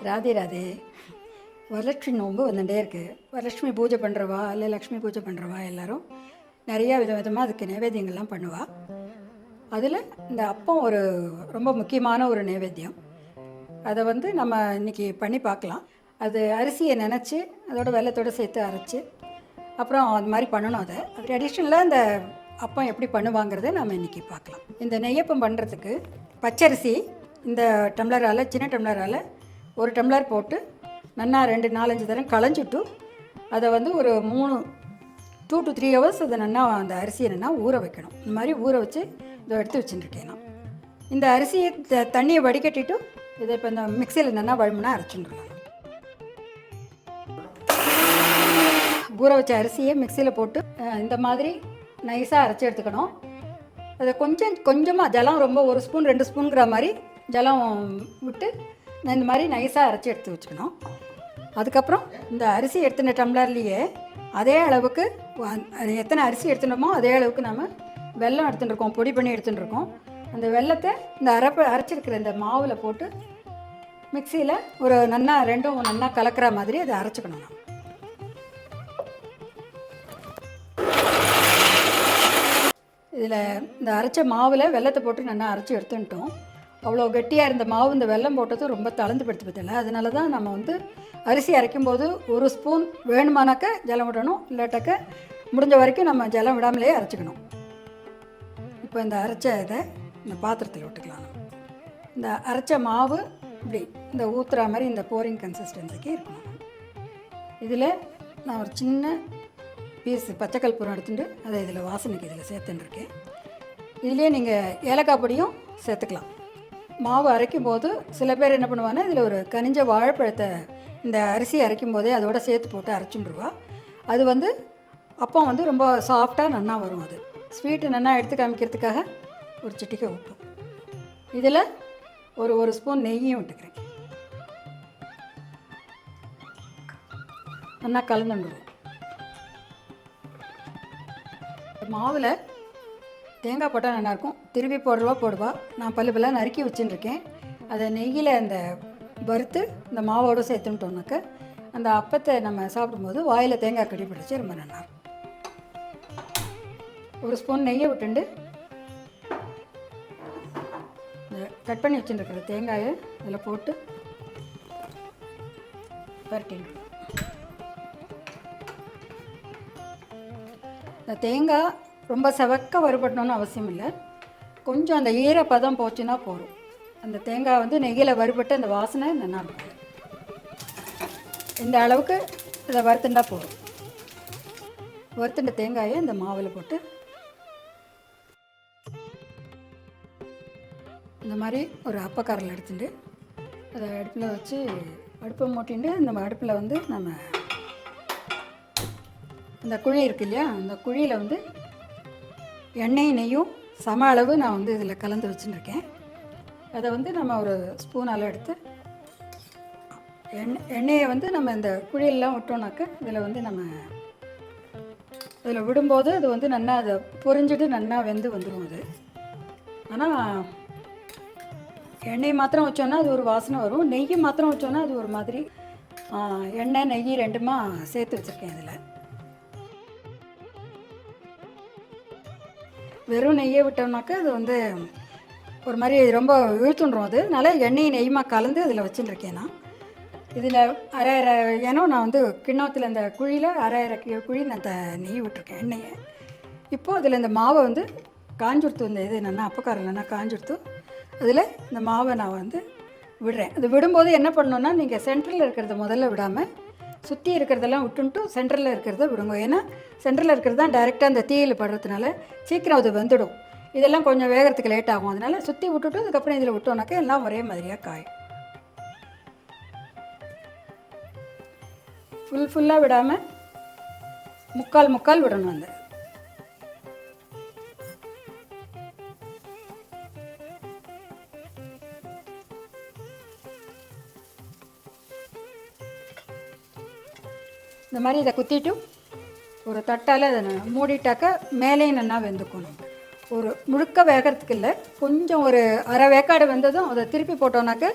ராதே ராதே. வரலட்சுமி நோன்பு வந்துட்டே இருக்குது. வரலட்சுமி பூஜை பண்ணுறவா இல்லை லக்ஷ்மி பூஜை பண்ணுறவா எல்லோரும் நிறையா விதமாக அதுக்கு நைவேத்தியங்கள்லாம் பண்ணுவாள். அதில் இந்த அப்பம் ஒரு ரொம்ப முக்கியமான ஒரு நைவேத்தியம். அதை வந்து நம்ம இன்றைக்கி பண்ணி பார்க்கலாம். அது அரிசியை நினச்சி அதோட வெல்லத்தோடு சேர்த்து அரைச்சி அப்புறம் அது மாதிரி பண்ணணும். அது ட்ரெடிஷ்னலாக இந்த அப்பம் எப்படி பண்ணுவாங்கிறத நம்ம இன்றைக்கி பார்க்கலாம். இந்த நெய்யப்பம் பண்ணுறதுக்கு பச்சரிசி இந்த டம்ளரால், சின்ன டம்ளரால் ஒரு டம்ளர் போட்டு நல்லா 2-4-5 தரம் களைஞ்சிட்டு அதை வந்து ஒரு 2 to 3 hours அதை நல்லா அந்த அரிசியை நல்லா ஊற வைக்கணும். இந்த மாதிரி ஊற வச்சு இதை எடுத்து வச்சுட்டுருக்கேன் நான். இந்த அரிசியை தண்ணியை வடிகட்டிட்டு இதை இப்போ இந்த மிக்சியில் நல்லா வழமுன்னா அரைச்சிட்டுருக்கலாம். ஊற வச்ச அரிசியை மிக்சியில் போட்டு இந்த மாதிரி நைஸாக அரைச்சி எடுத்துக்கணும். அதை கொஞ்சமாக ஜலம் ரொம்ப 1 ஸ்பூன் 2 ஸ்பூனுங்கிற மாதிரி ஜலம் விட்டு இந்த மாதிரி நைஸாக அரைச்சி எடுத்து வச்சுக்கணும். அதுக்கப்புறம் இந்த அரிசி எடுத்துன டம்ளர்லேயே அதே அளவுக்கு எத்தனை அரிசி எடுத்துனோமோ அதே அளவுக்கு நம்ம வெல்லம் எடுத்துட்டுருக்கோம், பொடி பண்ணி எடுத்துட்டுருக்கோம். அந்த வெல்லத்தை இந்த அரைச்சிருக்கிற இந்த மாவில் போட்டு மிக்சியில் ஒரு ரெண்டும் நல்லா கலக்கிற மாதிரி அதை அரைச்சிக்கணும். நம்ம இதில் இந்த அரைச்ச மாவில் வெல்லத்தை போட்டு நல்லா அரைச்சி எடுத்துட்டோம். அவ்வளோ கெட்டியாக இருந்த மாவு இந்த வெல்லம் போட்டது ரொம்ப தளர்ந்து படுத்து பற்றில. அதனால தான் நம்ம வந்து அரிசி அரைக்கும்போது 1 ஸ்பூன் வேணுமானாக்க ஜலம் விடணும், இல்லாட்டாக்க முடிஞ்ச வரைக்கும் நம்ம ஜலம் விடாமலே அரைச்சிக்கணும். இப்போ இந்த அரைச்ச இதை இந்த பாத்திரத்தில் விட்டுக்கலாம். இந்த அரைச்ச மாவு இப்படி இந்த ஊற்றுற மாதிரி இந்த போரிங் கன்சிஸ்டன்சிக்கு இருக்கணும். இதில் நான் ஒரு சின்ன பீஸ் பச்சைக்கற்பூரம் எடுத்துட்டு அதை இதில் வாசனைக்கு இதில் சேர்த்துட்டுருக்கேன். இதுலேயே நீங்கள் ஏலக்காய் பொடியும் சேர்த்துக்கலாம். மாவு அரைக்கும் போது சில பேர் என்ன பண்ணுவாங்கன்னா இதில் ஒரு கனிஞ்ச வாழைப்பழத்தை இந்த அரிசி அரைக்கும் போதே அதோட சேர்த்து போட்டு அரைச்சுட்டுருவா. அது வந்து அப்பம் வந்து ரொம்ப சாஃப்டாக நல்லா வரும். அது ஸ்வீட்டு நல்லா எடுத்து காமிக்கிறதுக்காக ஒரு சிட்டிக்கை உப்பு, இதில் ஒரு ஸ்பூன் நெய்யும் விட்டுக்கிறேன். நல்லா கலந்துடுவோம். மாவில் தேங்காய் போட்டால் நல்லாயிருக்கும். திருப்பி போடுவா. நான் பல்லுலாம் நறுக்கி வச்சுட்டுருக்கேன். அதை நெய்யில் அந்த வறுத்து இந்த மாவோடு சேர்த்துட்டோம்னாக்க அந்த அப்பத்தை நம்ம சாப்பிடும்போது வாயில் தேங்காய் கடி பிடிச்சி ரொம்ப நல்லாயிருக்கும். 1 ஸ்பூன் நெய்யை விட்டுண்டு இந்த கட் பண்ணி வச்சுட்டுருக்கிற தேங்காயை அதில் போட்டு பரட்டிங்க. இந்த தேங்காய் ரொம்ப செவக்க வறுபடணும்னு அவசியம் இல்லை. கொஞ்சம் அந்த ஈரப்பதம் போச்சுன்னா போதும். அந்த தேங்காய் வந்து நெய்யில் வறுபட்டு அந்த வாசனை நல்லா இருக்கும். இந்த அளவுக்கு இதை வறுத்துண்டா போதும். வறுத்துண்ட தேங்காயை இந்த மாவில் போட்டு இந்த மாதிரி ஒரு அப்பக்காரில் எடுத்துட்டு அதை அடுப்பில் வச்சு அடுப்பை மூட்டிட்டு இந்த அடுப்பில் வந்து நம்ம இந்த குழி இருக்கு இல்லையா, அந்த குழியில் வந்து எண்ணெய் நெய்யும் சம அளவு நான் வந்து இதில் கலந்து வச்சுருக்கேன். அதை வந்து நம்ம ஒரு ஸ்பூனால் எடுத்து எண்ணெயை வந்து நம்ம இந்த குழியெல்லாம் விட்டோம்னாக்க இதில் வந்து நம்ம இதில் விடும்போது அது வந்து நல்லா அதை பொரிஞ்சிட்டு நல்லா வெந்து வந்துடும். அது ஆனால் எண்ணெய் மாத்திரம் வச்சோன்னா அது ஒரு வாசனை வரும். நெய் மாத்திரம் வச்சோன்னா அது ஒரு மாதிரி எண்ணெய் நெய் ரெண்டுமா சேர்த்து வச்சுருக்கேன். இதில் வெறும் நெய்யை விட்டோம்னாக்கா அது வந்து ஒரு மாதிரி ரொம்ப இழுத்துன்றோம். அது அதனால் எண்ணெய் நெய்மா கலந்து அதில் வச்சுட்டுருக்கேன். நான் இதில் அரை ஏன்னா நான் வந்து கிண்ணத்தில் இந்த குழியில் அரை குழி நான் நெய் விட்டுருக்கேன் எண்ணெயை. இப்போது அதில் இந்த மாவை வந்து காஞ்சுடுத்து, இந்த இது என்னென்னா அப்பக்காரம் இல்லைன்னா காஞ்சுடுத்து அதில் இந்த மாவை நான் வந்து விடுறேன். அது விடும்போது என்ன பண்ணணுன்னா நீங்கள் சென்டரில் இருக்கிறத முதல்ல விடாமல் சுற்றி இருக்கிறதெல்லாம் விட்டுன்ட்டு சென்டரில் இருக்கிறத விடுங்க. ஏன்னா சென்டரில் இருக்கிறது தான் டைரெக்டாக அந்த தீயில் படுறதுனால சீக்கிரம் அது வெந்துடும். இதெல்லாம் கொஞ்சம் வேகிறதுக்கு லேட் ஆகும். அதனால் சுற்றி விட்டுட்டு அதுக்கப்புறம் இதில் விட்டோம்னாக்கா எல்லாம் ஒரே மாதிரியாக காயும். ஃபுல்லாக விடாமல் முக்கால் விடணும். அந்த இந்த மாதிரி இதை குத்திட்டு ஒரு தட்டால் அதை மூடிட்டாக்கா மேலேயும் நல்லா வெந்துக்கணும். ஒரு முழுக்க வேகிறதுக்கு இல்லை, கொஞ்சம் ஒரு அரை வேக்காடு வெந்ததும் அதை திருப்பி போட்டோன்னாக்க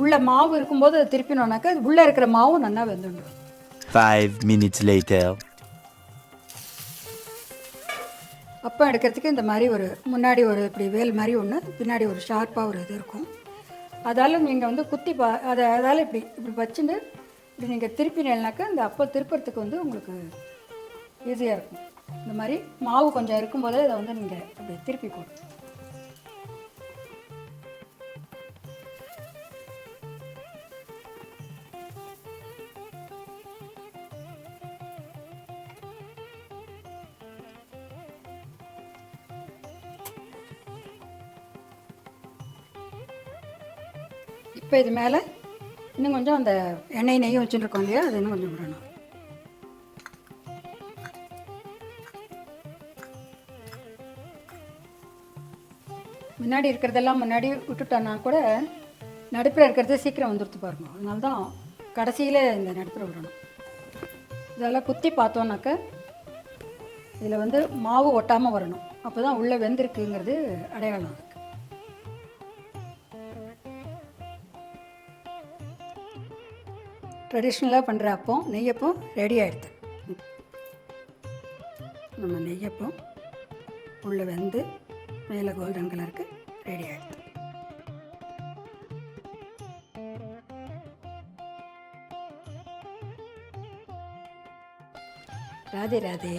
உள்ள மாவு இருக்கும்போது அதை திருப்பினோன்னாக்கா உள்ளே இருக்கிற மாவும் நல்லா வெந்துடும். 5 minutes later. அப்பம் எடுக்கிறதுக்கு இந்த மாதிரி ஒரு முன்னாடி ஒரு இப்படி வேல் மாதிரி ஒன்று, பின்னாடி ஒரு ஷார்ப்பாக ஒரு இது இருக்கும். அதால் நீங்கள் வந்து குத்தி அதால் இப்படி இப்படி வச்சுட்டு இப்படி நீங்கள் திருப்பினேனாக்கா இந்த அப்பம் திருப்புறதுக்கு வந்து உங்களுக்கு ஈஸியாக இருக்கும். இந்த மாதிரி மாவு கொஞ்சம் இருக்கும்போதே இதை வந்து நீங்கள் அப்படி திருப்பி போடும். இப்போ இது மேலே இன்னும் கொஞ்சம் அந்த எண்ணெய் நெய்யும் வச்சுருக்கோம் இல்லையா, அது இன்னும் கொஞ்சம் விடணும். முன்னாடி இருக்கிறதெல்லாம் முன்னாடி விட்டுட்டோன்னா கூட நடுப்பில் இருக்கிறது சீக்கிரம் வந்துடுத்து பாருங்க. அதனால தான் கடைசியில் இந்த நடுப்பில் விடணும். இதெல்லாம் குத்தி பார்த்தோன்னாக்க இதில் வந்து மாவு ஒட்டாமல் வரணும். அப்போ தான் உள்ளே வெந்திருக்குங்கிறது அடையாளம் அதுக்கு. ட்ரெடிஷ்னலாக பண்ணுற அப்பம் நெய்யப்பம் ரெடி ஆகிடுது. நம்ம நெய்யப்பம் உள்ளே வெந்து மேலே கோல்டன் கலருக்கு ரெடி ஆகிடுது. ராதே ராதே.